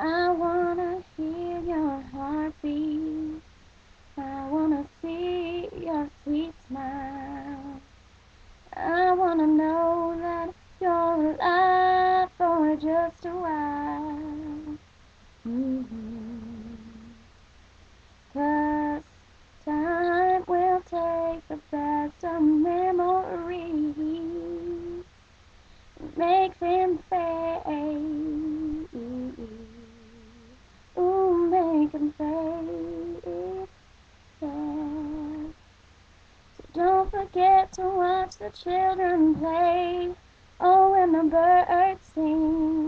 I wanna hear your heartbeat. I wanna see your sweet smile. I wanna know that you're alive for just a while. Mm-hmm. 'Cause time will take the best of memories, make them fade. Ooh, make them fade. Yeah. So don't forget to watch the children play. Oh, and the birds sing.